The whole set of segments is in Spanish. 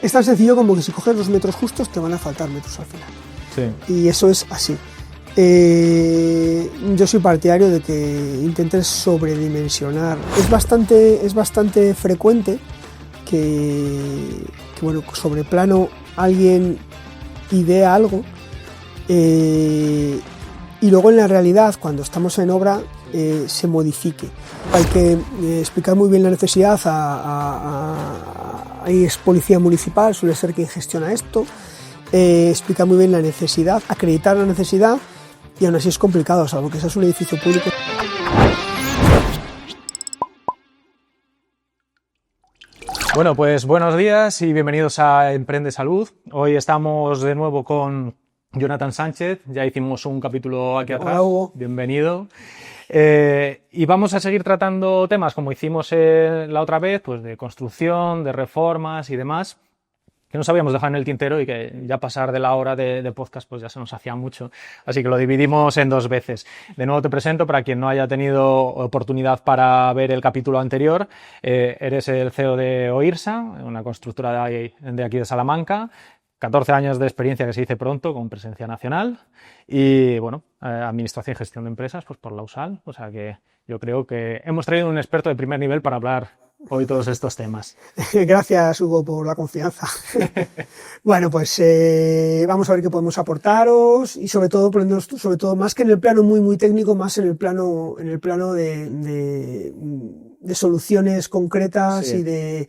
Es tan sencillo como que si coges los metros justos te van a faltar metros al final. Sí. Y eso es así. Yo soy partidario de que intentes sobredimensionar. Es bastante frecuente que bueno, sobre plano alguien idea algo y luego en la realidad, cuando estamos en obra, se modifique. Hay que explicar muy bien la necesidad ahí es policía municipal, suele ser quien gestiona esto, explica muy bien la necesidad, acreditar la necesidad, y aún así es complicado, salvo que sea un edificio público. Bueno, pues buenos días y bienvenidos a Emprende Salud. Hoy estamos de nuevo con Jonathan Sánchez, ya hicimos un capítulo aquí atrás. Hola, Hugo. Bienvenido. Y vamos a seguir tratando temas como hicimos la otra vez, pues de construcción, de reformas y demás, que nos habíamos dejado en el tintero y que ya pasar de la hora de podcast pues ya se nos hacía mucho, así que lo dividimos en 2 veces. De nuevo te presento, para quien no haya tenido oportunidad para ver el capítulo anterior, eres el CEO de OIRSA, una constructora de aquí de Salamanca, 14 años de experiencia, que se dice pronto, con presencia nacional, y bueno, administración y gestión de empresas pues por la USAL, o sea que yo creo que hemos traído un experto de primer nivel para hablar hoy todos estos temas. Gracias, Hugo, por la confianza. Bueno, pues vamos a ver qué podemos aportaros y sobre todo más que en el plano muy técnico, más en el plano de soluciones concretas, sí,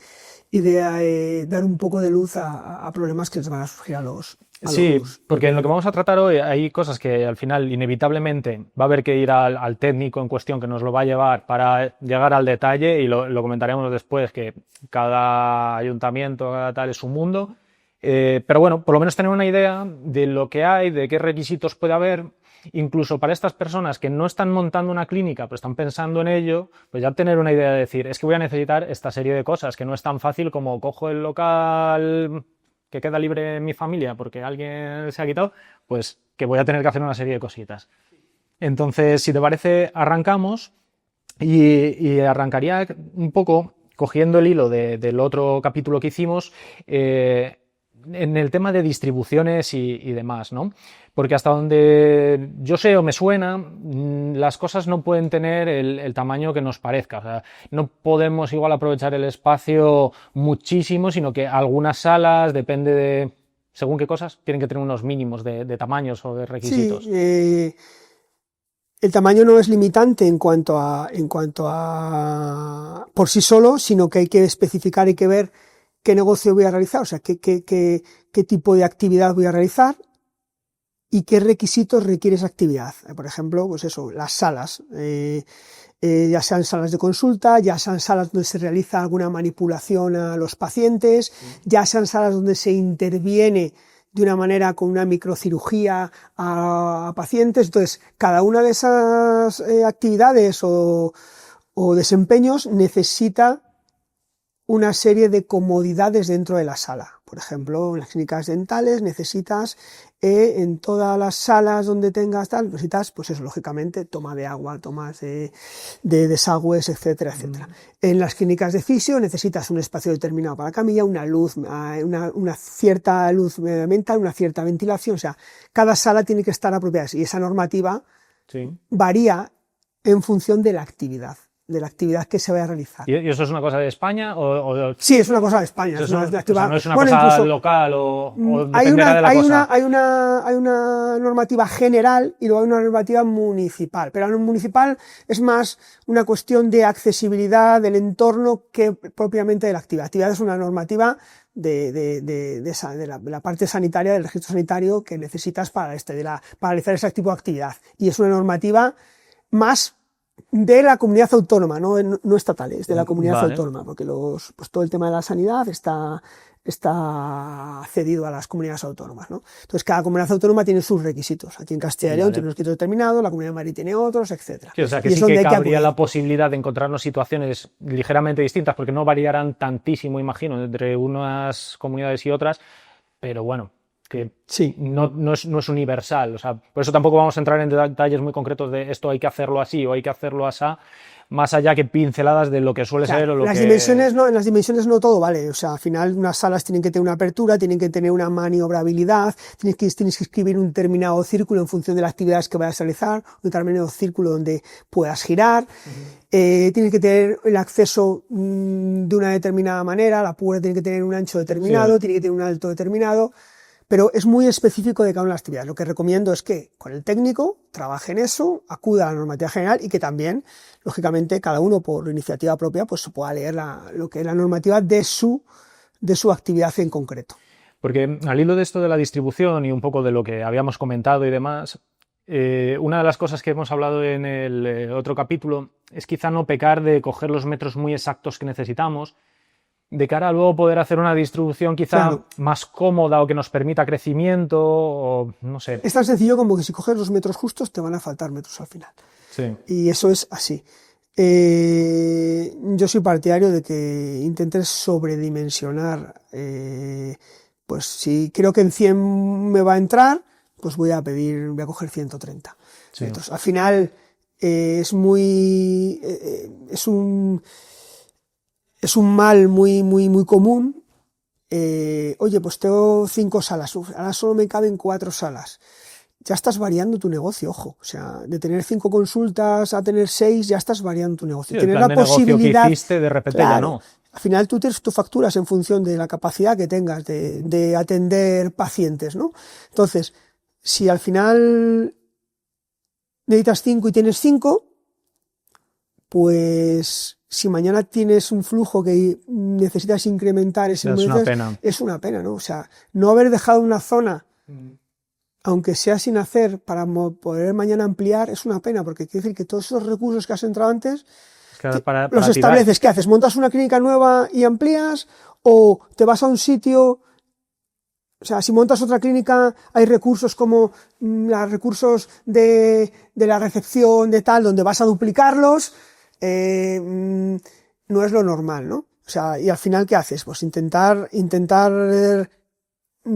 y de dar un poco de luz a problemas que les van a surgir a los... Sí, porque en lo que vamos a tratar hoy hay cosas que al final inevitablemente va a haber que ir al técnico en cuestión, que nos lo va a llevar para llegar al detalle, y lo comentaremos después, que cada ayuntamiento, cada tal es un mundo, pero bueno, por lo menos tener una idea de lo que hay, de qué requisitos puede haber, incluso para estas personas que no están montando una clínica pero están pensando en ello, pues ya tener una idea de decir, es que voy a necesitar esta serie de cosas, que no es tan fácil como cojo el local que queda libre en mi familia porque alguien se ha quitado, pues que voy a tener que hacer una serie de cositas. Entonces, si te parece, arrancamos y arrancaría un poco cogiendo el hilo del otro capítulo que hicimos en el tema de distribuciones y demás, ¿no? Porque hasta donde yo sé o me suena, las cosas no pueden tener el tamaño que nos parezca. O sea, no podemos igual aprovechar el espacio muchísimo, sino que algunas salas, depende de según qué cosas, tienen que tener unos mínimos de tamaños o de requisitos. Sí, el tamaño no es limitante en cuanto a por sí solo, sino que hay que especificar y que ver qué negocio voy a realizar, o sea, qué tipo de actividad voy a realizar y qué requisitos requiere esa actividad. Por ejemplo, pues eso, las salas, ya sean salas de consulta, ya sean salas donde se realiza alguna manipulación a los pacientes, ya sean salas donde se interviene de una manera con una microcirugía a pacientes. Entonces, cada una de esas actividades o desempeños necesita una serie de comodidades dentro de la sala. Por ejemplo, en las clínicas dentales necesitas, en todas las salas donde tengas tal, necesitas, pues eso, lógicamente, toma de agua, tomas de desagües, etcétera, etcétera. En las clínicas de fisio necesitas un espacio determinado para la camilla, una luz, una cierta luz mental, una cierta ventilación, o sea, cada sala tiene que estar apropiada, y esa normativa varía en función de la actividad que se vaya a realizar. ¿Y eso es una cosa de España? Sí, es una cosa de España. No es una cosa local o dependerá de la cosa. Hay una normativa general y luego hay una normativa municipal, pero la municipal es más una cuestión de accesibilidad del entorno que propiamente de la actividad. La actividad es una normativa de la parte sanitaria, del registro sanitario que necesitas para realizar ese tipo de actividad. Y es una normativa más de la comunidad autónoma, no estatales, de la comunidad autónoma, porque pues todo el tema de la sanidad está cedido a las comunidades autónomas, ¿no? Entonces cada comunidad autónoma tiene sus requisitos. Aquí en Castilla y León tiene unos requisitos determinados, la Comunidad de Madrid tiene otros, etcétera. Sí, o sea que sí que cabría la posibilidad de encontrarnos situaciones ligeramente distintas, porque no variarán tantísimo, imagino, entre unas comunidades y otras, pero bueno, que Sí. no es universal. O sea, por eso tampoco vamos a entrar en detalles muy concretos de esto hay que hacerlo así o hay que hacerlo así, más allá que pinceladas de lo que suele ser o lo las que... dimensiones no, en las dimensiones no todo vale, o sea, al final unas salas tienen que tener una apertura, tienen que tener una maniobrabilidad, tienes que escribir un determinado círculo en función de las actividades que vayas a realizar, un determinado círculo donde puedas girar, tienes que tener el acceso de una determinada manera, la puerta tiene que tener un ancho determinado, Sí. tiene que tener un alto determinado, pero es muy específico de cada una de las actividades. Lo que recomiendo es que con el técnico trabaje en eso, acuda a la normativa general y que también, lógicamente, cada uno por iniciativa propia pues pueda leer lo que es la normativa de su actividad en concreto. Porque al hilo de esto de la distribución y un poco de lo que habíamos comentado y demás, una de las cosas que hemos hablado en el otro capítulo es quizá no pecar de coger los metros muy exactos que necesitamos, de cara a luego poder hacer una distribución quizá más cómoda o que nos permita crecimiento o no sé. Es tan sencillo como que si coges los metros justos te van a faltar metros al final. Sí. Y eso es así. Yo soy partidario de que intentes sobredimensionar. Pues si creo que en 100 me va a entrar, pues voy a coger 130 metros. Al final es un mal muy común. Oye, pues tengo 5 salas, ahora solo me caben 4 salas. Ya estás variando tu negocio, ojo. O sea, de tener 5 consultas a tener 6, ya estás variando tu negocio. Sí, tener el plan la de posibilidad negocio que hiciste, de repente ya no. Al final tú facturas en función de la capacidad que tengas de atender pacientes, ¿no? Entonces, si al final necesitas 5 y tienes 5, pues si mañana tienes un flujo que necesitas incrementar ese número, es una pena, ¿no? O sea, no haber dejado una zona, aunque sea sin hacer, para poder mañana ampliar, es una pena, porque quiere decir que todos esos recursos que has entrado antes, los estableces. ¿Qué haces? ¿Montas una clínica nueva y amplías? ¿O te vas a un sitio? O sea, si montas otra clínica, hay recursos como los recursos de la recepción, de tal, donde vas a duplicarlos. No es lo normal, ¿no? O sea, y al final, ¿qué haces? Pues intentar,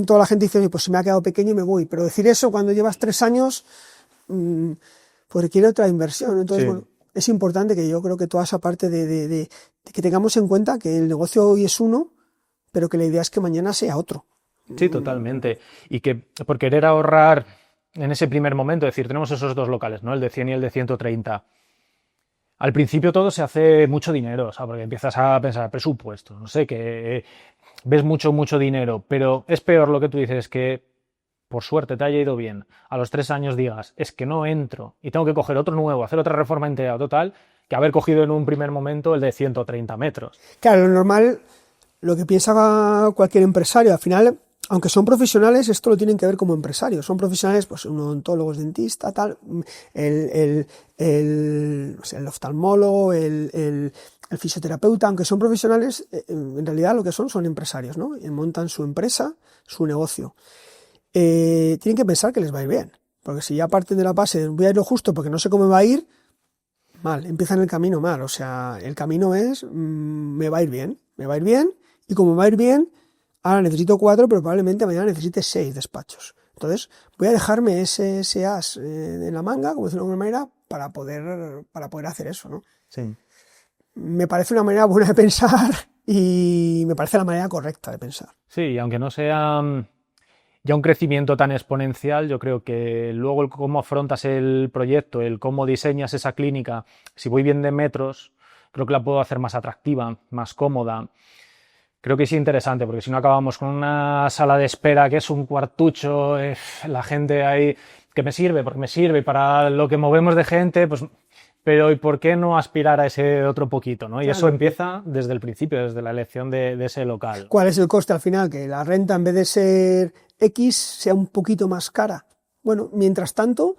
toda la gente dice, oye, pues se me ha quedado pequeño y me voy, pero decir eso cuando llevas 3 años, pues requiere otra inversión. Entonces, bueno, es importante que yo creo que toda esa parte de que tengamos en cuenta que el negocio hoy es uno, pero que la idea es que mañana sea otro. Sí, totalmente. Y que por querer ahorrar en ese primer momento, es decir, tenemos esos 2 locales, ¿no? El de 100 y el de 130. Al principio todo se hace mucho dinero, o sea, porque empiezas a pensar presupuestos, no sé, que ves mucho dinero, pero es peor lo que tú dices, que por suerte te haya ido bien, a los 3 años digas, es que no entro y tengo que coger otro nuevo, hacer otra reforma entera total, que haber cogido en un primer momento el de 130 metros. Claro, lo normal, lo que piensa cualquier empresario, al final, aunque son profesionales, esto lo tienen que ver como empresarios. Son profesionales, pues un odontólogo, dentista, tal, el oftalmólogo, el fisioterapeuta, aunque son profesionales, en realidad lo que son empresarios, ¿no? Y montan su empresa, su negocio. Tienen que pensar que les va a ir bien, porque si ya parten de la base, voy a ir lo justo porque no sé cómo me va a ir, mal, empiezan el camino mal. O sea, el camino es, me va a ir bien, y como me va a ir bien, ahora necesito 4, pero probablemente mañana necesite 6 despachos. Entonces, voy a dejarme ese as en la manga, como decirlo de alguna manera, para poder hacer eso, ¿no? Sí. Me parece una manera buena de pensar y me parece la manera correcta de pensar. Sí, y aunque no sea ya un crecimiento tan exponencial, yo creo que luego el cómo afrontas el proyecto, el cómo diseñas esa clínica, si voy bien de metros, creo que la puedo hacer más atractiva, más cómoda. Creo que es interesante, porque si no acabamos con una sala de espera que es un cuartucho, la gente ahí, que me sirve, porque me sirve, y para lo que movemos de gente, pues, pero ¿y por qué no aspirar a ese otro poquito, ¿no? Y claro, eso empieza desde el principio, desde la elección de ese local. ¿Cuál es el coste al final? Que la renta, en vez de ser X, sea un poquito más cara. Bueno, mientras tanto,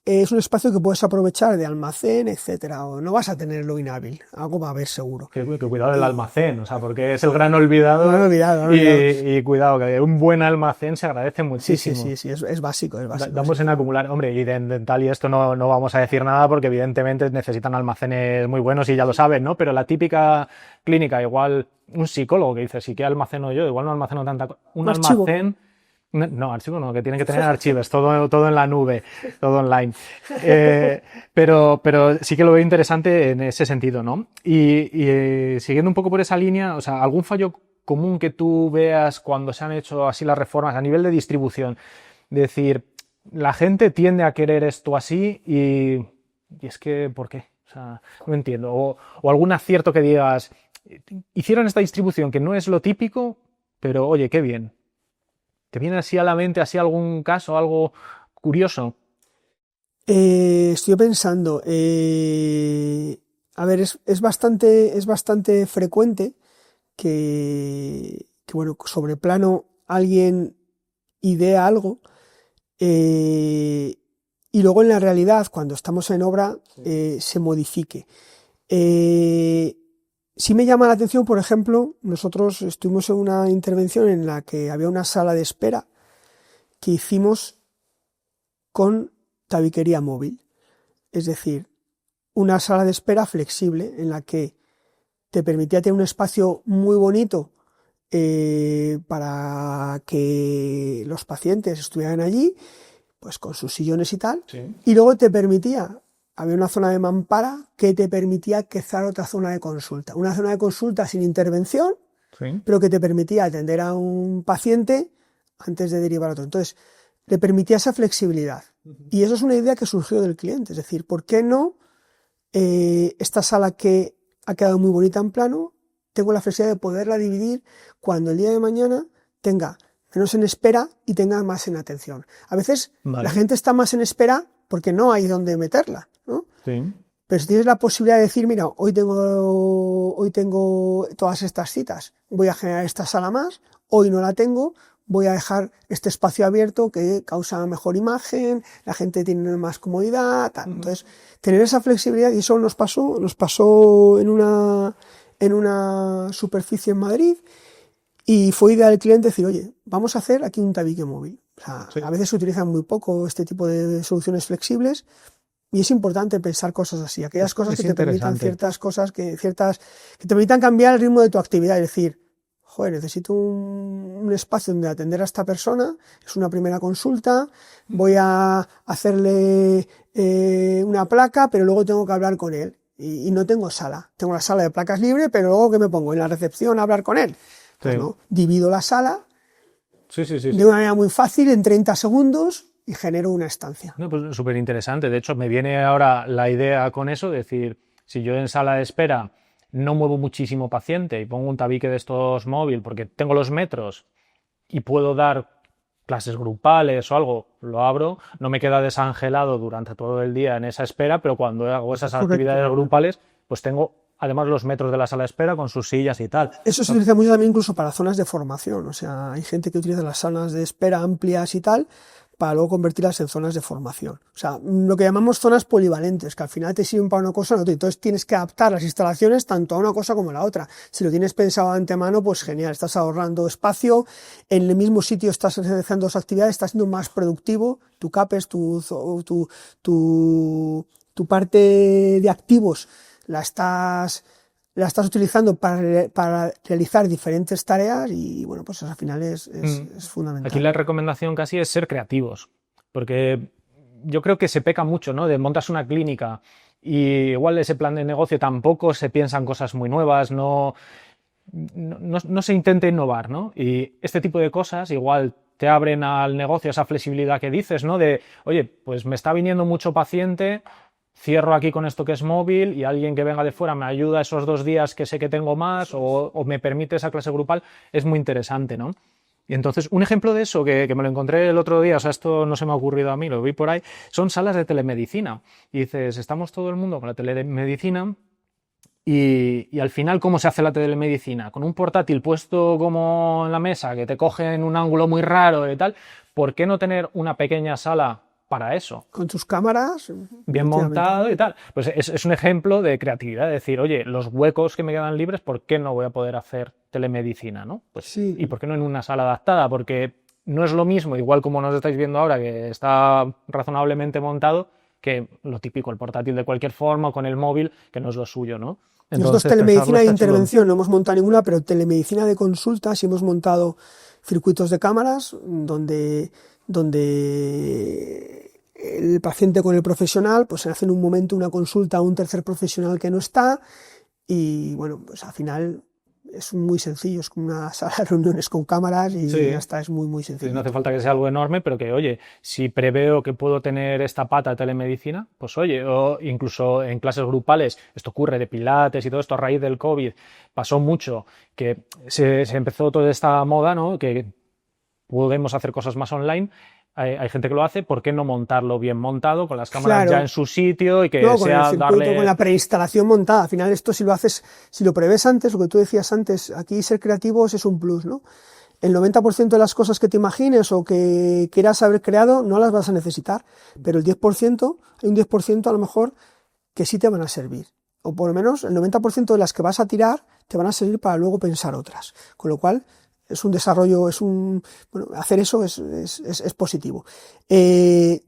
es un espacio que puedes aprovechar de almacén, etcétera, o no vas a tenerlo inhábil, algo va a haber seguro. Que cuidado del almacén, o sea, porque es el gran olvidado. No, olvidado. Y cuidado, que un buen almacén se agradece muchísimo. Sí, es básico. Damos en acumular, hombre, y de dental y esto no vamos a decir nada porque evidentemente necesitan almacenes muy buenos y ya lo saben, ¿no? Pero la típica clínica, igual un psicólogo que dice, sí, ¿qué almaceno yo? Igual no almaceno tanta cosa. Un almacén No, archivo no, que tienen que tener archivos, todo en la nube, todo online. Pero sí que lo veo interesante en ese sentido, ¿no? Y siguiendo un poco por esa línea, o sea, ¿algún fallo común que tú veas cuando se han hecho así las reformas a nivel de distribución? Es decir, la gente tiende a querer esto así y es que, ¿por qué? O sea, no entiendo. O algún acierto que digas, hicieron esta distribución que no es lo típico, pero oye, qué bien. ¿Te viene así a la mente, así algún caso, algo curioso? Estoy pensando, a ver, es bastante frecuente bueno, sobre plano alguien idea algo y luego en la realidad, cuando estamos en obra, se modifique. Sí me llama la atención, por ejemplo, nosotros estuvimos en una intervención en la que había una sala de espera que hicimos con tabiquería móvil, es decir, una sala de espera flexible en la que te permitía tener un espacio muy bonito para que los pacientes estuvieran allí, pues con sus sillones y tal, Sí. y luego te permitía, había una zona de mampara que te permitía crear otra zona de consulta, una zona de consulta sin intervención, Sí. pero que te permitía atender a un paciente antes de derivar a otro. Entonces, le permitía esa flexibilidad. Y eso es una idea que surgió del cliente, es decir, ¿por qué no esta sala que ha quedado muy bonita en plano, tengo la flexibilidad de poderla dividir cuando el día de mañana tenga menos en espera y tenga más en atención? A veces la gente está más en espera porque no hay dónde meterla, ¿no? Sí. Pero si tienes la posibilidad de decir, mira, hoy tengo todas estas citas, voy a generar esta sala más, hoy no la tengo, voy a dejar este espacio abierto que causa mejor imagen, la gente tiene más comodidad, tal. Entonces, tener esa flexibilidad, y eso nos pasó en una superficie en Madrid, y fue idea del cliente decir, oye, vamos a hacer aquí un tabique móvil. O sea, a veces se utilizan muy poco este tipo de soluciones flexibles, y es importante pensar cosas así, aquellas cosas que te permitan ciertas cosas, que te permitan cambiar el ritmo de tu actividad, es decir, joder, necesito un espacio donde atender a esta persona, es una primera consulta, voy a hacerle una placa, pero luego tengo que hablar con él, y no tengo sala, tengo la sala de placas libre, pero luego ¿qué me pongo? En la recepción a hablar con él. Pues no, divido la sala de una manera muy fácil, en 30 segundos, y genero una estancia. No, pues súper interesante. De hecho, me viene ahora la idea con eso, de decir, si yo en sala de espera no muevo muchísimo paciente y pongo un tabique de estos móvil porque tengo los metros y puedo dar clases grupales o algo, lo abro, no me queda desangelado durante todo el día en esa espera, pero cuando hago esas actividades grupales, pues tengo además los metros de la sala de espera con sus sillas y tal. Eso se utiliza mucho también incluso para zonas de formación, o sea, hay gente que utiliza las salas de espera amplias y tal, para luego convertirlas en zonas de formación. O sea, lo que llamamos zonas polivalentes, que al final te sirven para una cosa o otra. Entonces tienes que adaptar las instalaciones tanto a una cosa como a la otra. Si lo tienes pensado de antemano, pues genial, estás ahorrando espacio, en el mismo sitio estás realizando dos actividades, estás siendo más productivo, tu CAPEX, tu parte de activos la estás utilizando para realizar diferentes tareas y bueno, pues al final es fundamental. Aquí la recomendación casi es ser creativos, porque yo creo que se peca mucho, ¿no? De montas una clínica y igual ese plan de negocio tampoco se piensan cosas muy nuevas, no se intenta innovar, ¿no? Y este tipo de cosas igual te abren al negocio esa flexibilidad que dices, ¿no? De, oye, pues me está viniendo mucho paciente, cierro aquí con esto que es móvil y alguien que venga de fuera me ayuda esos 2 días que sé que tengo más o me permite esa clase grupal, es muy interesante, ¿no? Y entonces, un ejemplo de eso, que me lo encontré el otro día, o sea, esto no se me ha ocurrido a mí, lo vi por ahí, son salas de telemedicina. Y dices, estamos todo el mundo con la telemedicina y al final, ¿cómo se hace la telemedicina? Con un portátil puesto como en la mesa, que te coge en un ángulo muy raro y tal, ¿por qué no tener una pequeña sala para eso? Con tus cámaras bien montado y tal. Pues es un ejemplo de creatividad, de decir, oye, los huecos que me quedan libres, ¿por qué no voy a poder hacer telemedicina, ¿no? Pues sí. ¿Y por qué no en una sala adaptada? Porque no es lo mismo, igual como nos estáis viendo ahora, que está razonablemente montado, que lo típico, el portátil de cualquier forma, con el móvil, que no es lo suyo, ¿no? Entonces, nosotros telemedicina de intervención no hemos montado ninguna, pero telemedicina de consulta sí hemos montado circuitos de cámaras donde el paciente con el profesional pues se hace en un momento una consulta a un tercer profesional que no está y bueno, pues al final es muy sencillo, es como una sala de reuniones con cámaras y ya está, es muy sencillo. Sí, no hace falta que sea algo enorme, pero que, oye, si preveo que puedo tener esta pata de telemedicina, pues oye, o incluso en clases grupales, esto ocurre de pilates y todo esto a raíz del COVID, pasó mucho, que se empezó toda esta moda, ¿no? Que podemos hacer cosas más online. Hay gente que lo hace, ¿por qué no montarlo bien montado, con las cámaras ya en su sitio y que no, sea con darle... con la preinstalación montada? Al final esto si lo haces, si lo prevés antes, lo que tú decías antes, aquí ser creativos es un plus, ¿no? El 90% de las cosas que te imagines o que quieras haber creado no las vas a necesitar, pero el 10%, hay un 10% a lo mejor que sí te van a servir. O por lo menos el 90% de las que vas a tirar te van a servir para luego pensar otras. Con lo cual, es un desarrollo, bueno, hacer eso es positivo.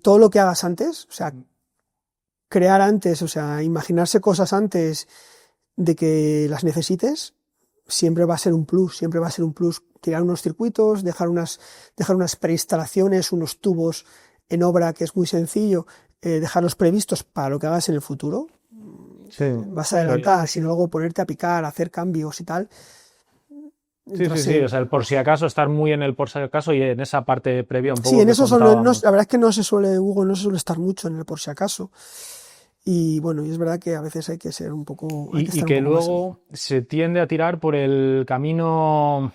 Todo lo que hagas antes, o sea, crear antes, o sea, imaginarse cosas antes de que las necesites, siempre va a ser un plus, siempre va a ser un plus. Tirar unos circuitos, dejar unas preinstalaciones, unos tubos en obra, que es muy sencillo, dejarlos previstos para lo que hagas en el futuro. Sí. Vas a adelantar, si luego ponerte a picar, hacer cambios y tal. Sí, o sea, el por si acaso, estar muy en el por si acaso y en esa parte previa un poco. Sí, en eso la verdad es que no se suele estar mucho en el por si acaso. Y bueno, y es verdad que a veces hay que ser un poco... Y que luego se tiende a tirar por el camino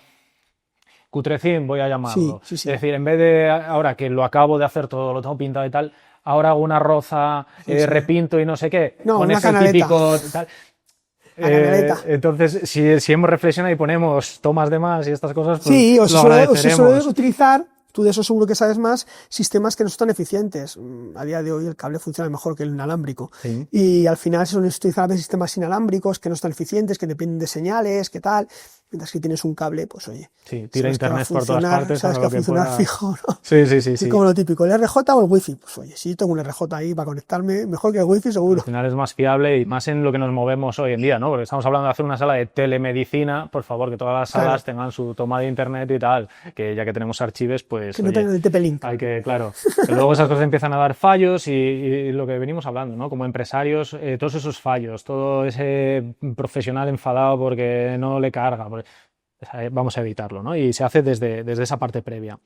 cutrecín, voy a llamarlo. Sí. Es decir, en vez de ahora que lo acabo de hacer todo, lo tengo pintado y tal, ahora hago una roza, repinto y no sé qué, no, con una ese canaleta. típico tal. Entonces, si hemos reflexionado y ponemos tomas de más y estas cosas, pues sí, o lo se suele utilizar, tú de eso seguro que sabes más, sistemas que no son tan eficientes. A día de hoy el cable funciona mejor que el inalámbrico. Sí. Y al final se suelen utilizar a veces sistemas inalámbricos que no están eficientes, que dependen de señales, que tal. Mientras que tienes un cable, pues oye, sí, tira internet por todas partes. Sabes que va a funcionar fijo, ¿no? Sí. Es como lo típico, el RJ o el wifi. Pues oye, si yo tengo un RJ ahí para conectarme, mejor que el wifi seguro. Al final es más fiable y más en lo que nos movemos hoy en día, ¿no? Porque estamos hablando de hacer una sala de telemedicina, por favor, que todas las salas tengan su toma de internet y tal, que ya que tenemos archives, pues que no tengan el TP-Link. Hay que, claro, que luego esas cosas empiezan a dar fallos y lo que venimos hablando, ¿no? Como empresarios, todos esos fallos, todo ese profesional enfadado porque no le carga, vamos a evitarlo, ¿no? Y se hace desde esa parte previa.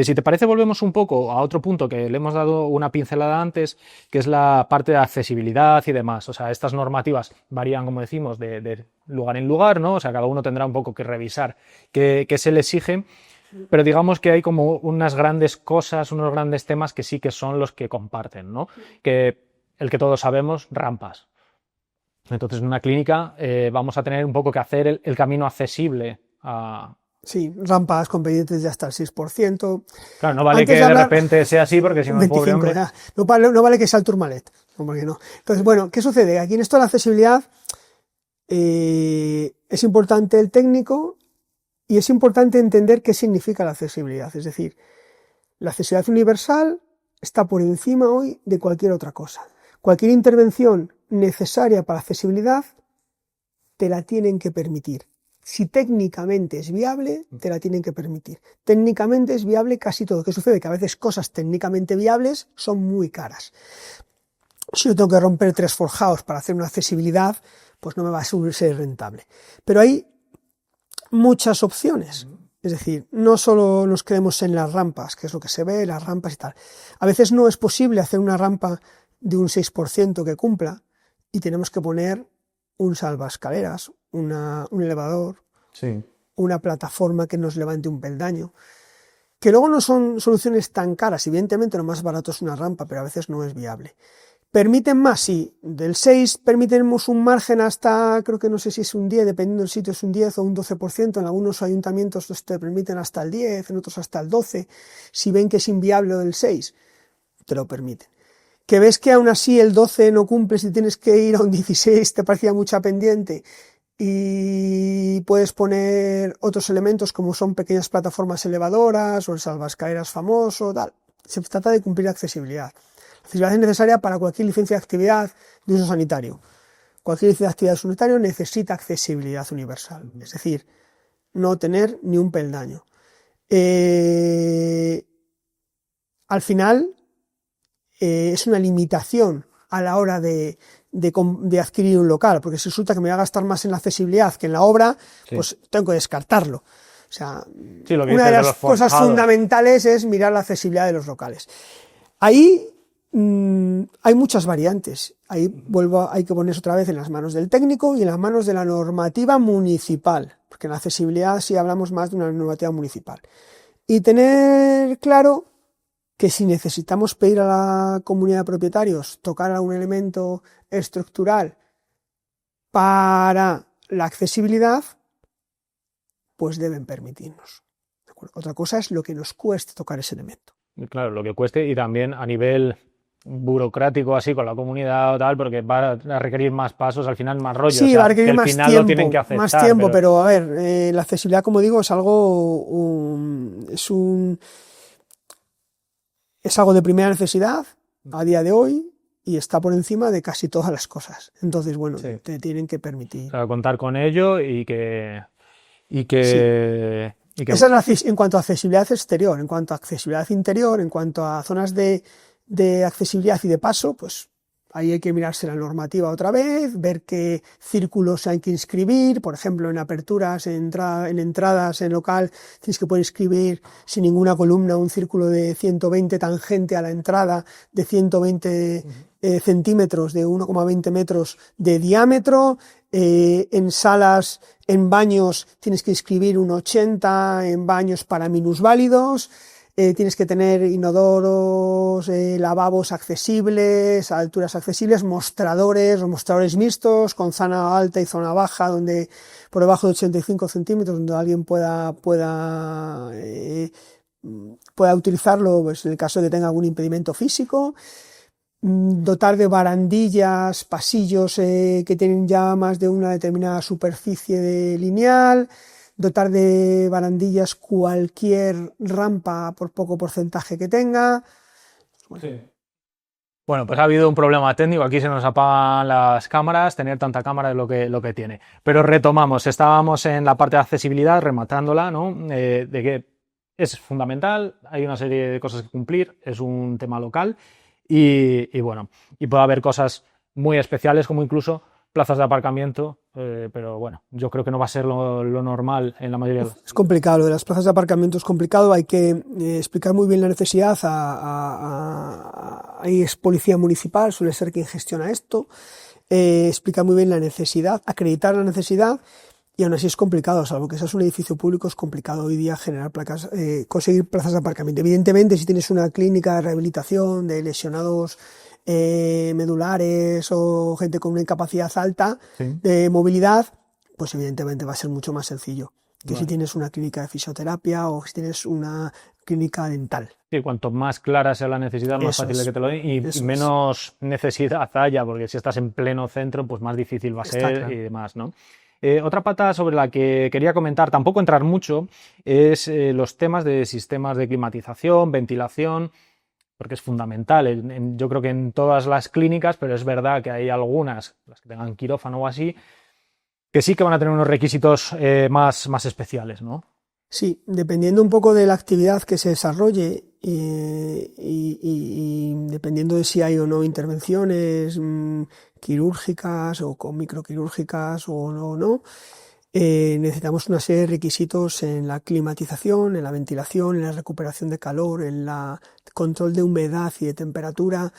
Si te parece, volvemos un poco a otro punto que le hemos dado una pincelada antes, que es la parte de accesibilidad y demás. O sea, estas normativas varían, como decimos, de lugar en lugar, ¿no? O sea, cada uno tendrá un poco que revisar qué se le exige, pero digamos que hay como unas grandes cosas, unos grandes temas que sí que son los que comparten, ¿no? Que el que todos sabemos, rampas. Entonces, en una clínica vamos a tener un poco que hacer el camino accesible a... Sí, rampas con pendientes de hasta el 6%. Claro, no vale que de repente sea así, porque si no, 25, pobre hombre... No vale que sea el Tourmalet, porque no. Entonces, bueno, ¿qué sucede? Aquí en esto de la accesibilidad es importante el técnico y es importante entender qué significa la accesibilidad. Es decir, la accesibilidad universal está por encima hoy de cualquier otra cosa. Cualquier intervención necesaria para accesibilidad te la tienen que permitir. Si técnicamente es viable, te la tienen que permitir. Técnicamente es viable casi todo. ¿Qué sucede? Que a veces cosas técnicamente viables son muy caras. Si yo tengo que romper 3 forjados para hacer una accesibilidad, pues no me va a ser rentable. Pero hay muchas opciones. Es decir, no solo nos quedemos en las rampas, que es lo que se ve, las rampas y tal. A veces no es posible hacer una rampa de un 6% que cumpla y tenemos que poner un salvaescaleras, un elevador, sí, una plataforma que nos levante un peldaño, que luego no son soluciones tan caras. Evidentemente lo más barato es una rampa, pero a veces no es viable. ¿Permiten más? Sí. Del 6 permitimos un margen hasta, creo que no sé si es un 10, dependiendo del sitio es un 10 o un 12%, en algunos ayuntamientos te permiten hasta el 10, en otros hasta el 12, si ven que es inviable del 6, te lo permiten. Que ves que aún así el 12 no cumples y tienes que ir a un 16, te parecía mucha pendiente y puedes poner otros elementos como son pequeñas plataformas elevadoras o el salvaescaleras famoso, tal. Se trata de cumplir accesibilidad. La accesibilidad es necesaria para cualquier licencia de actividad de uso sanitario. Cualquier licencia de actividad de uso sanitario necesita accesibilidad universal, es decir, no tener ni un peldaño. al final es una limitación a la hora de adquirir un local, porque si resulta que me voy a gastar más en la accesibilidad que en la obra, Sí. pues tengo que descartarlo. O sea, Sí, lo que una dices de de las los cosas forjados. fundamentales es mirar la accesibilidad de los locales. Ahí hay muchas variantes. Ahí hay que ponerse otra vez en las manos del técnico y en las manos de la normativa municipal, porque en la accesibilidad sí hablamos más de una normativa municipal. Y tener claro que si necesitamos pedir a la comunidad de propietarios tocar algún elemento estructural para la accesibilidad, pues deben permitirnos. ¿De acuerdo? Otra cosa es lo que nos cueste tocar ese elemento. Claro, lo que cueste y también a nivel burocrático así con la comunidad o tal, porque va a requerir más pasos, al final más rollo, Sí, o sea, va a requerir que al más final tiempo, lo tienen que más aceptar, tiempo, pero a ver, la accesibilidad, como digo, es algo de primera necesidad a día de hoy y está por encima de casi todas las cosas. Entonces, bueno, Sí. te tienen que o permitir. sea, contar con ello y que Esa es en cuanto a accesibilidad exterior. En cuanto a accesibilidad interior, en cuanto a zonas de accesibilidad y de paso, pues ahí hay que mirarse la normativa otra vez, ver qué círculos hay que inscribir. Por ejemplo, en aperturas, en entradas, en local, tienes que poder inscribir sin ninguna columna un círculo de 120 tangente a la entrada, de 120 centímetros, de 1,20 metros de diámetro. En salas, en baños, tienes que inscribir un 80, en baños para minusválidos. Tienes que tener inodoros, lavabos accesibles, a alturas accesibles, mostradores mixtos, con zona alta y zona baja, donde por debajo de 85 centímetros, donde alguien pueda utilizarlo, pues, en el caso de que tenga algún impedimento físico. Dotar de barandillas, pasillos que tienen ya más de una determinada superficie lineal. Dotar de barandillas cualquier rampa por poco porcentaje que tenga. Bueno. Sí. Bueno, pues ha habido un problema técnico, aquí se nos apagan las cámaras, tener tanta cámara es lo que tiene. Pero retomamos, estábamos en la parte de accesibilidad, rematándola, ¿no? De que es fundamental, hay una serie de cosas que cumplir, es un tema local y bueno, y puede haber cosas muy especiales como incluso plazas de aparcamiento, pero bueno, yo creo que no va a ser lo normal en la mayoría de los... Es complicado, lo de las plazas de aparcamiento es complicado, hay que explicar muy bien la necesidad, ahí es policía municipal, suele ser quien gestiona esto, explicar muy bien la necesidad, acreditar la necesidad, y aún así es complicado, salvo que seas un edificio público, es complicado hoy día generar placas, conseguir plazas de aparcamiento. Evidentemente, si tienes una clínica de rehabilitación de lesionados medulares o gente con una incapacidad alta de movilidad, pues evidentemente va a ser mucho más sencillo que si tienes una clínica de fisioterapia o si tienes una clínica dental. Sí, cuanto más clara sea la necesidad, más fácil es que te lo den y menos necesidad haya, porque si estás en pleno centro, pues más difícil va a ser claro. Y demás, ¿no? Otra pata sobre la que quería comentar, tampoco entrar mucho, es los temas de sistemas de climatización, ventilación, porque es fundamental, yo creo que en todas las clínicas, pero es verdad que hay algunas, las que tengan quirófano o así, que sí que van a tener unos requisitos más especiales, ¿no? Sí, dependiendo un poco de la actividad que se desarrolle y dependiendo de si hay o no intervenciones quirúrgicas o con microquirúrgicas o no, necesitamos una serie de requisitos en la climatización, en la ventilación, en la recuperación de calor, en el control de humedad y de temperatura.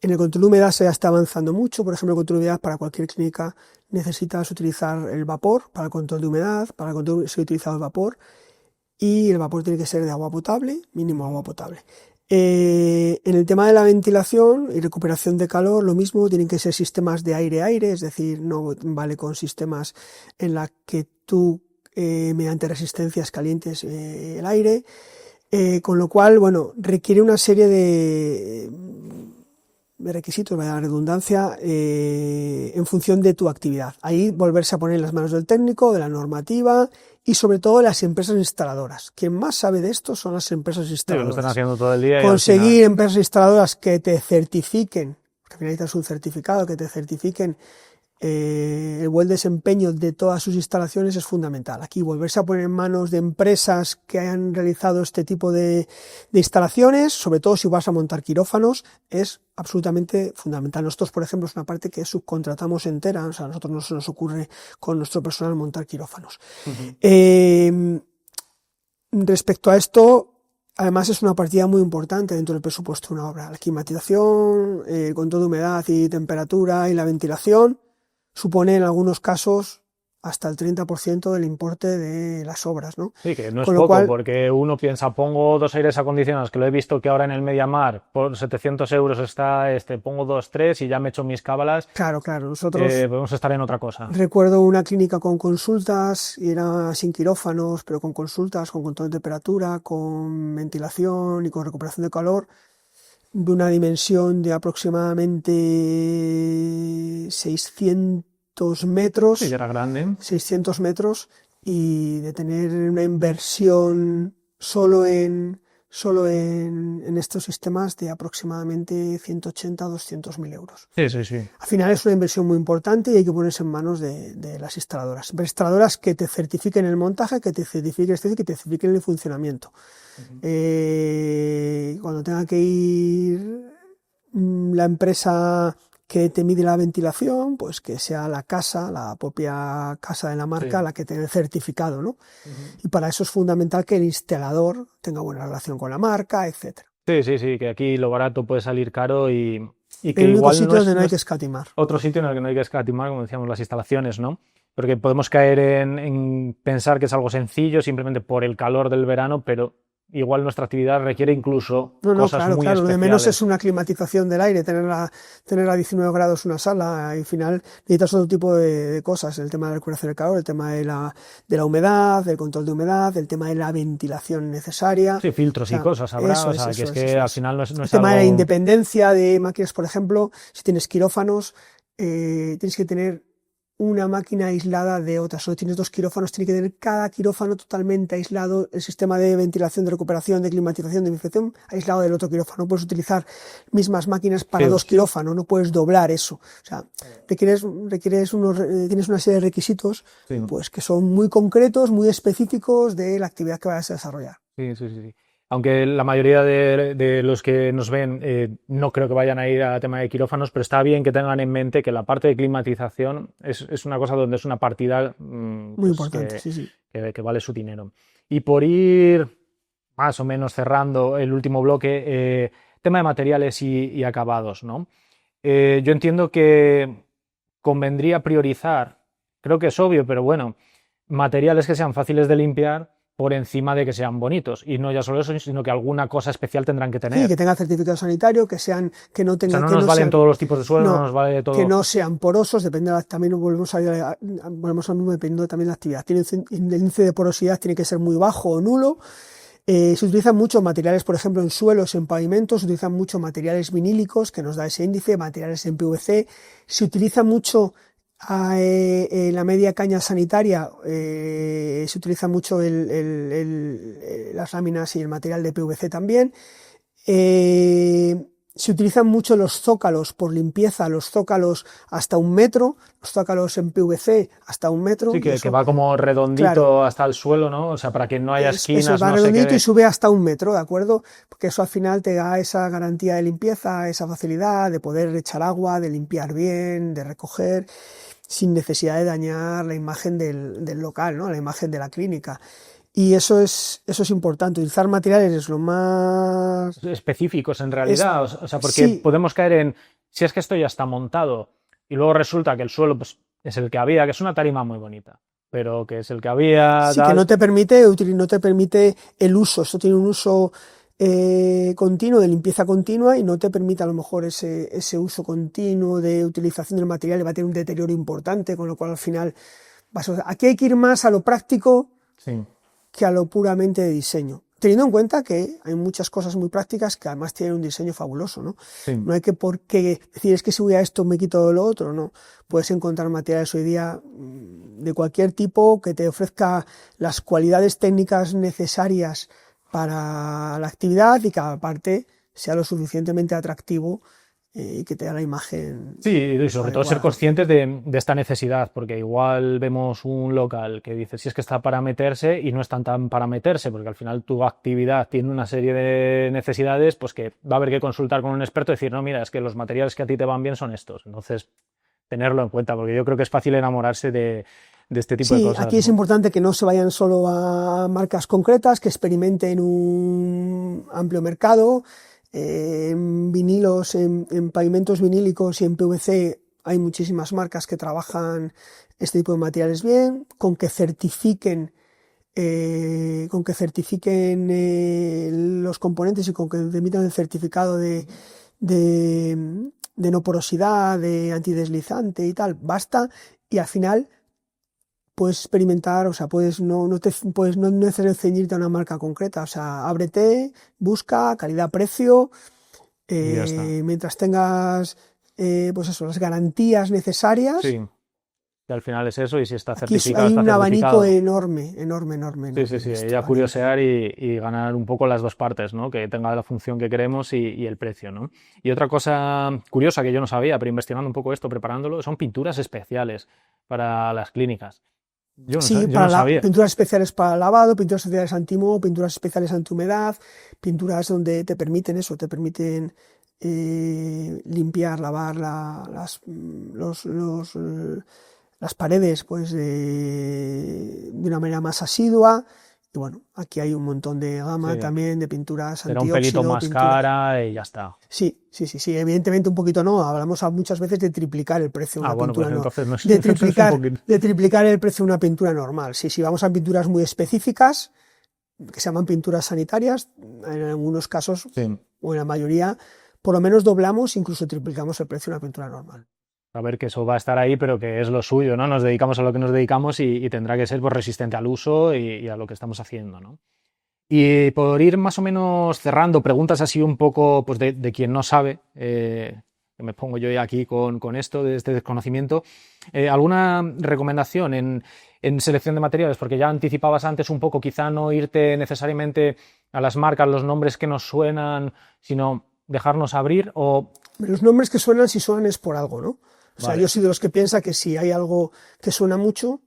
En el control de humedad se está avanzando mucho, por ejemplo, el control de humedad para cualquier clínica necesitas utilizar el vapor para el control de humedad, para el control se ha utilizado el vapor y el vapor tiene que ser de agua potable, mínimo agua potable. En el tema de la ventilación y recuperación de calor, lo mismo, tienen que ser sistemas de aire-aire, es decir, no vale con sistemas en la que tú mediante resistencias calientes el aire, con lo cual, bueno, requiere una serie de requisitos, vaya la redundancia, en función de tu actividad. Ahí volverse a poner en las manos del técnico, de la normativa y sobre todo de las empresas instaladoras. Quien más sabe de esto son las empresas instaladoras. Sí, lo están haciendo todo el día. Conseguir empresas instaladoras que te certifiquen, porque necesitas un certificado, que te certifiquen el buen desempeño de todas sus instalaciones es fundamental. Aquí volverse a poner en manos de empresas que hayan realizado este tipo de instalaciones, sobre todo si vas a montar quirófanos, es absolutamente fundamental. Nosotros, por ejemplo, es una parte que subcontratamos entera, o sea, a nosotros no se nos ocurre con nuestro personal montar quirófanos. Respecto a esto, además es una partida muy importante dentro del presupuesto de una obra. La climatización, el control de humedad y temperatura y la ventilación supone en algunos casos hasta el 30% del importe de las obras, ¿no? Sí, que no es Con lo poco, cual, porque uno piensa, pongo 2 aires acondicionados, que lo he visto que ahora en el MediaMarkt por 700 euros está, pongo 2, 3 y ya me echo mis cábalas, claro, nosotros podemos estar en otra cosa. recuerdo una clínica con consultas, y era sin quirófanos, pero con consultas, con control de temperatura, con ventilación y con recuperación de calor, de una dimensión de aproximadamente 600 metros. Sí, que era grande. 600 metros y de tener una inversión solo en estos sistemas de aproximadamente 180 a 200.000 euros. Sí. Al final es una inversión muy importante y hay que ponerse en manos de las instaladoras. Instaladoras que te certifiquen el montaje, que te certifiquen el funcionamiento. Cuando tenga que ir la empresa que te mide la ventilación, pues que sea la propia casa de la marca, la que tenga el certificado, ¿no? Y para eso es fundamental que el instalador tenga buena relación con la marca, etcétera. Sí, que aquí lo barato puede salir caro y que el único igual sitio donde no hay que escatimar. Otro sitio en el que no hay que escatimar, como decíamos, las instalaciones, ¿no? Porque podemos caer en pensar que es algo sencillo simplemente por el calor del verano, pero igual nuestra actividad requiere incluso cosas muy especiales. Lo de menos es una climatización del aire, tener a 19 grados una sala, al final necesitas otro tipo de cosas, el tema de la recuperación del calor, el tema de la humedad, del control de humedad, el tema de la ventilación necesaria. Sí, filtros y cosas habrá, al final no es el tema de la independencia de máquinas, por ejemplo, si tienes quirófanos, tienes que tener una máquina aislada de otras. Solo tienes 2 quirófanos, tiene que tener cada quirófano totalmente aislado, el sistema de ventilación, de recuperación, de climatización, de infección, aislado del otro quirófano. No puedes utilizar mismas máquinas para 2 quirófanos, no puedes doblar eso. O sea, tienes una serie de requisitos pues que son muy concretos, muy específicos de la actividad que vayas a desarrollar. Sí. Aunque la mayoría de los que nos ven no creo que vayan a ir a tema de quirófanos, pero está bien que tengan en mente que la parte de climatización es una cosa donde es una partida muy importante, que vale su dinero. Y por ir más o menos cerrando el último bloque, tema de materiales y acabados, ¿no? Yo entiendo que convendría priorizar, creo que es obvio, pero bueno, materiales que sean fáciles de limpiar por encima de que sean bonitos, y no ya solo eso, sino que alguna cosa especial tendrán que tener. Sí, que tenga certificado sanitario, que no tengan... O sea, no nos valen todos los tipos de suelo, no nos vale todo. Que no sean porosos, también volvemos al mismo, dependiendo también de la actividad. El índice de porosidad tiene que ser muy bajo o nulo. Se utilizan muchos materiales, por ejemplo, en suelos, en pavimentos, se utilizan muchos materiales vinílicos, que nos da ese índice, materiales en PVC, se utiliza mucho la media caña sanitaria, se utiliza mucho las láminas y el material de PVC también. Se utilizan mucho los zócalos por limpieza, los zócalos hasta 1 metro, los zócalos en PVC hasta 1 metro. Sí, que va como redondito hasta el suelo, ¿no? O sea, para que no haya esquinas. Eso va redondito y sube hasta 1 metro, ¿de acuerdo? Porque eso al final te da esa garantía de limpieza, esa facilidad de poder echar agua, de limpiar bien, de recoger, sin necesidad de dañar la imagen del local, ¿no? La imagen de la clínica. Y eso es importante, utilizar materiales lo más específicos en realidad, o sea, porque podemos caer en, si es que esto ya está montado y luego resulta que el suelo pues, es el que había, que es una tarima muy bonita, pero que es el que había... Sí, que no te permite el uso, esto tiene un uso continuo, de limpieza continua, y no te permite a lo mejor ese uso continuo de utilización del material, va a tener un deterioro importante, con lo cual al final aquí hay que ir más a lo práctico que a lo puramente de diseño, teniendo en cuenta que hay muchas cosas muy prácticas que además tienen un diseño fabuloso, ¿no? No hay que por qué decir, es que si voy a esto me quito lo otro, no. Puedes encontrar materiales hoy día de cualquier tipo que te ofrezca las cualidades técnicas necesarias para la actividad y que aparte sea lo suficientemente atractivo y que te da la imagen. Sí, y sobre todo ser conscientes de esta necesidad, porque igual vemos un local que dice si es que está para meterse y no es tan para meterse, porque al final tu actividad tiene una serie de necesidades, pues que va a haber que consultar con un experto y decir, no, mira, es que los materiales que a ti te van bien son estos. Entonces, tenerlo en cuenta, porque yo creo que es fácil enamorarse de este tipo de cosas. Sí, aquí es importante que no se vayan solo a marcas concretas, que experimenten un amplio mercado. En vinilos, en pavimentos vinílicos y en PVC hay muchísimas marcas que trabajan este tipo de materiales bien, con que certifiquen los componentes y con que emitan el certificado de no porosidad, de antideslizante y tal, basta, y al final puedes experimentar, o sea, puedes no necesariamente ceñirte a una marca concreta, o sea, ábrete, busca calidad-precio, mientras tengas pues eso, las garantías necesarias. Sí, que al final es eso, y si está Aquí certificado, hay está un certificado. abanico enorme. Sí, ya curiosear y ganar un poco las dos partes, ¿no? Que tenga la función que queremos y el precio, ¿no? Y otra cosa curiosa que yo no sabía, pero investigando un poco esto, preparándolo, son pinturas especiales para las clínicas. Yo no sabía. Pinturas especiales para lavado, pinturas especiales antimoho, pinturas especiales antihumedad, pinturas donde te permiten limpiar, lavar las paredes pues de una manera más asidua. Y bueno, aquí hay un montón de gama también de pinturas antióxido. Era un pelito más cara y ya está. Sí, evidentemente un poquito no, hablamos muchas veces de triplicar el precio de una pintura de triplicar el precio de una pintura normal. Si vamos a pinturas muy específicas, que se llaman pinturas sanitarias, en algunos casos, o en la mayoría, por lo menos doblamos, incluso triplicamos el precio de una pintura normal. A ver, que eso va a estar ahí, pero que es lo suyo, ¿no? Nos dedicamos a lo que nos dedicamos y tendrá que ser pues, resistente al uso y a lo que estamos haciendo, ¿no? Y por ir más o menos cerrando, preguntas así un poco pues de quien no sabe, que me pongo yo aquí con esto, de este desconocimiento, ¿alguna recomendación en selección de materiales? Porque ya anticipabas antes un poco, quizá no irte necesariamente a las marcas, los nombres que nos suenan, sino dejarnos abrir o... Los nombres que suenan, si suenan es por algo, ¿no? O sea, yo soy de los que piensa que si hay algo que suena mucho,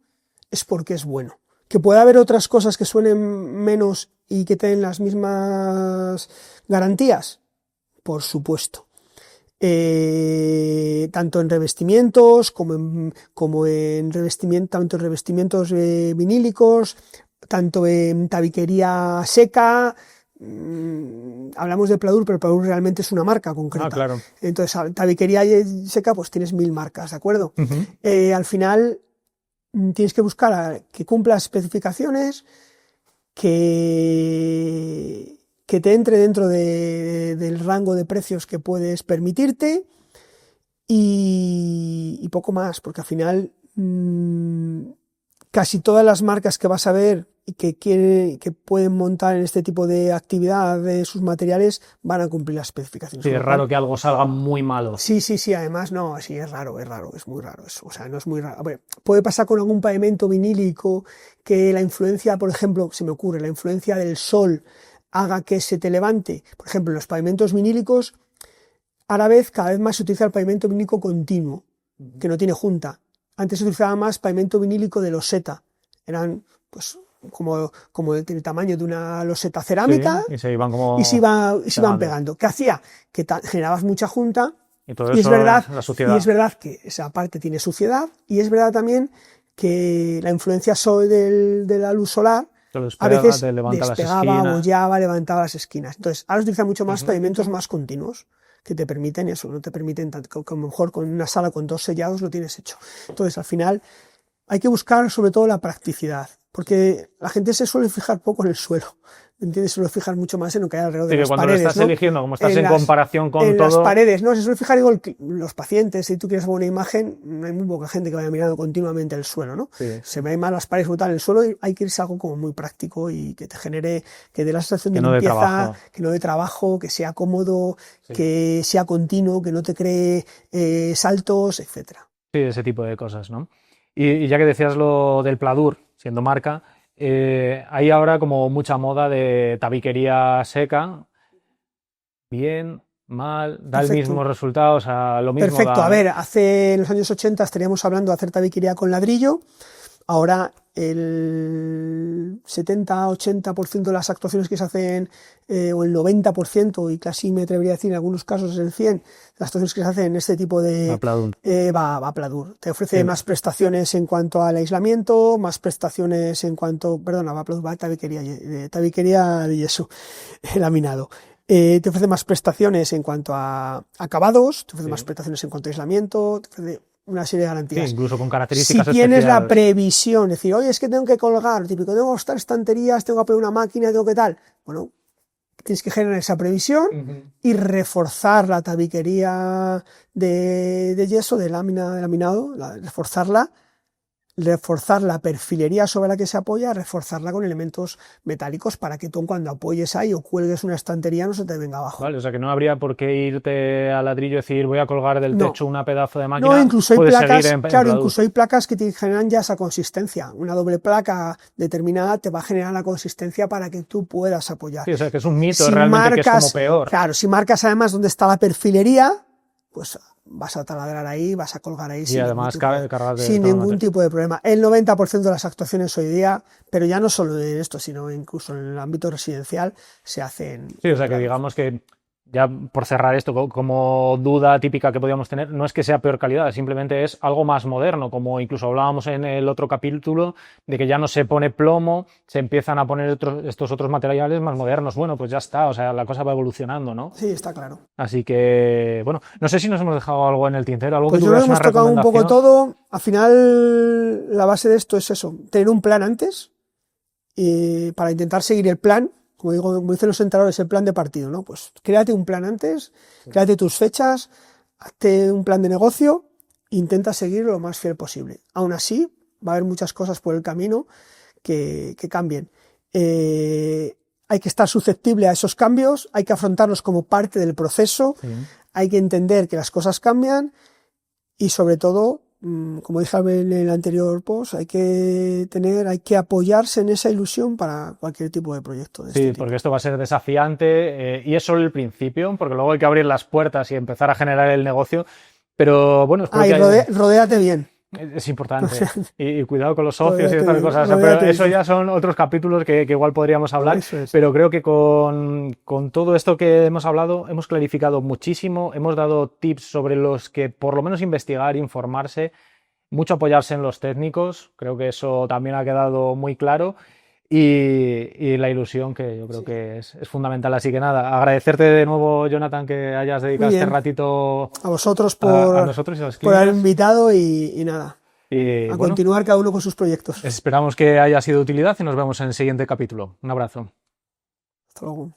es porque es bueno. Que pueda haber otras cosas que suenen menos y que tengan las mismas garantías, por supuesto. Tanto en revestimientos como en revestimientos vinílicos, tanto en tabiquería seca. Hablamos de Pladur, pero Pladur realmente es una marca concreta. Claro. Entonces, tabiquería seca, pues tienes 1000 marcas, ¿de acuerdo? Al final tienes que buscar que cumpla especificaciones, que te entre dentro del rango de precios que puedes permitirte y poco más, porque al final casi todas las marcas que vas a ver y que pueden montar en este tipo de actividad de sus materiales van a cumplir las especificaciones. Sí, es raro que algo salga muy malo. Sí, además no, sí, es raro, es muy raro eso, o sea, no es muy raro. Ver, puede pasar con algún pavimento vinílico que la influencia, por ejemplo, se me ocurre, la influencia del sol haga que se te levante. Por ejemplo, en los pavimentos vinílicos, cada vez más se utiliza el pavimento vinílico continuo, que no tiene junta. Antes se utilizaba más pavimento vinílico de loseta, eran pues como el tamaño de una loseta cerámica, y se iban pegando. ¿Qué hacía? Que generabas mucha junta y es verdad que esa parte tiene suciedad y es verdad también que la influencia de la luz solar a veces despegaba, abollaba, levantaba las esquinas. Entonces, ahora se utilizan mucho más pavimentos más continuos que te permiten eso, no te permiten tanto, que a lo mejor con una sala con 2 sellados lo tienes hecho. Entonces, al final, hay que buscar sobre todo la practicidad, porque la gente se suele fijar poco en el suelo, ¿me entiendes? Se suele fijar mucho más en lo que hay alrededor de las cuando paredes. Cuando lo estás eligiendo, como estás en comparación con todo... En las paredes, ¿no? Se suele fijar, digo, los pacientes, si tú quieres ver una imagen, no hay muy poca gente que vaya mirando continuamente el suelo, ¿no? Se ve más las paredes brutal en el suelo y hay que irse a algo como muy práctico y que te genere, que dé la sensación de limpieza, que no dé trabajo, que sea cómodo, que sea continuo, que no te cree saltos, etcétera. Sí, ese tipo de cosas, ¿no? Y ya que decías lo del Pladur, siendo marca, hay ahora como mucha moda de tabiquería seca. Bien, mal, da el Perfecto. mismo resultado, o sea, lo mismo Perfecto, da. a ver, en los años 80 estaríamos hablando de hacer tabiquería con ladrillo, ahora el 70-80% de las actuaciones que se hacen, o el 90%, y casi me atrevería a decir en algunos casos el 100%, de las actuaciones que se hacen en este tipo de... Aplaudun. va a Pladur. Te ofrece Sí. más prestaciones en cuanto al aislamiento, más prestaciones en cuanto... Perdona, va a Pladur, va a tabiquería de yeso, laminado. Te ofrece más prestaciones en cuanto a acabados, te ofrece Sí. más prestaciones en cuanto a aislamiento, te ofrece una serie de Sí, garantías. incluso con Si características tienes la especiales. previsión, es decir, oye, es que tengo que colgar, típico, tengo que estar estanterías, tengo que poner una máquina, tengo que tal. Bueno, tienes que generar esa previsión y reforzar la tabiquería de yeso, de lámina, de laminado, reforzar la perfilería sobre la que se apoya, reforzarla con elementos metálicos para que tú cuando apoyes ahí o cuelgues una estantería no se te venga abajo. Vale, o sea que no habría por qué irte al ladrillo y decir voy a colgar del No. techo una pedazo de máquina. No, incluso hay puedes placas, seguir en claro, Pladur. incluso hay placas que te generan ya esa consistencia. Una doble placa determinada te va a generar la consistencia para que tú puedas apoyar. Sí, o sea que es un mito Si realmente que es como marcas, peor. claro, si marcas además dónde está la perfilería, pues vas a taladrar ahí, vas a colgar ahí Y además cargarte sin todo el ningún material. tipo de problema. El 90% de las actuaciones hoy día, pero ya no solo en esto, sino incluso en el ámbito residencial, se hacen. Sí, o sea que digamos que, ya por cerrar esto, como duda típica que podíamos tener, no es que sea peor calidad, simplemente es algo más moderno, como incluso hablábamos en el otro capítulo, de que ya no se pone plomo, se empiezan a poner estos otros materiales más modernos. Bueno, pues ya está, o sea, la cosa va evolucionando, ¿no? Sí, está claro. Así que, bueno, no sé si nos hemos dejado algo en el tintero, algo Pues que yo creo que tuvieras una hemos tocado un poco recomendación. todo. Al final, la base de esto es eso, tener un plan antes, para intentar seguir el plan. Como digo, como dicen los entrenadores, el plan de partido, ¿no? Pues créate un plan antes, créate tus fechas, hazte un plan de negocio, intenta seguir lo más fiel posible. Aún así, va a haber muchas cosas por el camino que cambien. Hay que estar susceptible a esos cambios, hay que afrontarlos como parte del proceso, Sí. hay que entender que las cosas cambian y sobre todo, como dije en el anterior post, hay que apoyarse en esa ilusión para cualquier tipo de proyecto de Sí, este tipo. porque esto va a ser desafiante, y es solo el principio, porque luego hay que abrir las puertas y empezar a generar el negocio. Pero bueno, espero que Rodéate bien. es importante. Y cuidado con los socios y Rodéate estas bien, cosas. Pero rodéate eso bien. ya son otros capítulos que igual podríamos hablar. Eso es. Pero creo que con todo esto que hemos hablado, hemos clarificado muchísimo, hemos dado tips sobre los que por lo menos investigar, informarse, mucho apoyarse en los técnicos. Creo que eso también ha quedado muy claro. Y la ilusión, que yo creo que es fundamental. Así que nada, agradecerte de nuevo, Jonathan, que hayas dedicado este ratito a vosotros a nosotros y a las por haber clínicas. invitado y nada, Y a bueno, continuar cada uno con sus proyectos. esperamos que haya sido de utilidad y nos vemos en el siguiente capítulo. Un abrazo. Hasta luego.